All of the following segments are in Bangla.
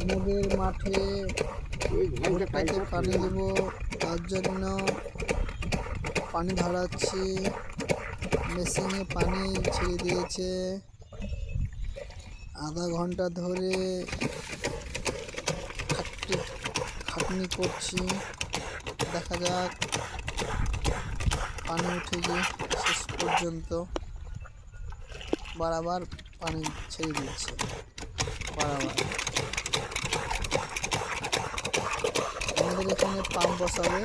আমাদের মাঠে ভুট্টাতে পানি দেব, তার জন্য পানি ধরাচ্ছি। মেশিনে পানি ছেড়ে দিয়েছে। আধা ঘন্টা ধরে খাটনি করছি। দেখা যাক পানি উঠে গিয়ে শেষ পর্যন্ত বারবার পানি ছেড়ে দিচ্ছে। বারবার আমাদের এখানে পাম্প বসাবে।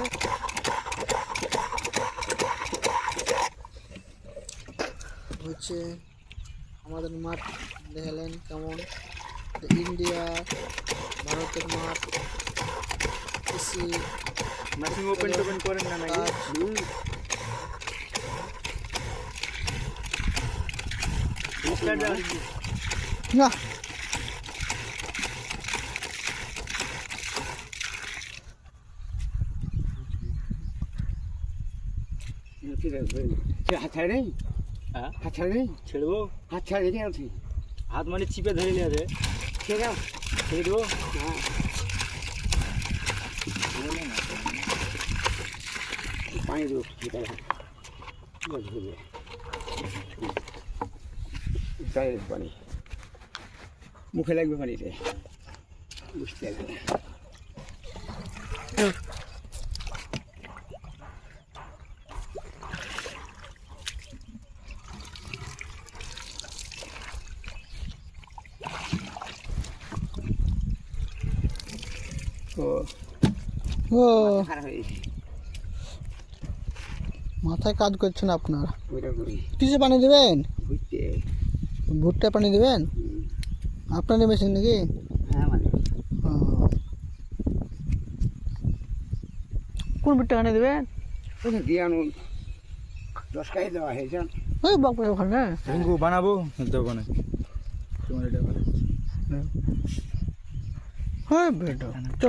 হচ্ছে আমাদের মাঠ দেখলেন কেমন, ইন্ডিয়া ভারতের মাঠ। কৃষি ওপেন টোপেন করেন না নাকি? না হাত ছাড়ে নেই, হাত ছাড়ে নেই, ছেড়বো। হাত ছাড়ে রেখে আছি, হাত মানে চিপে ধরে নিয়ে আছে। ঠিক আছে, ছেড়ে দেবো। হ্যাঁ, পানি দেবো, ঠিক আছে। পানি মুখে লাগবে, পানিতে বুঝতে পারবে। ও মাথায় কাজ করছেন আপনার। কিসে পানি দেবেন? ভুট্টা পানি দেবেন? আপনারই মেশিন নাকি? কোন ভুট্টা পানি দেবেন? ওই বাপরে ওখানে বানাবো দোকানে তোমার এটা হ্যাঁ বেটা।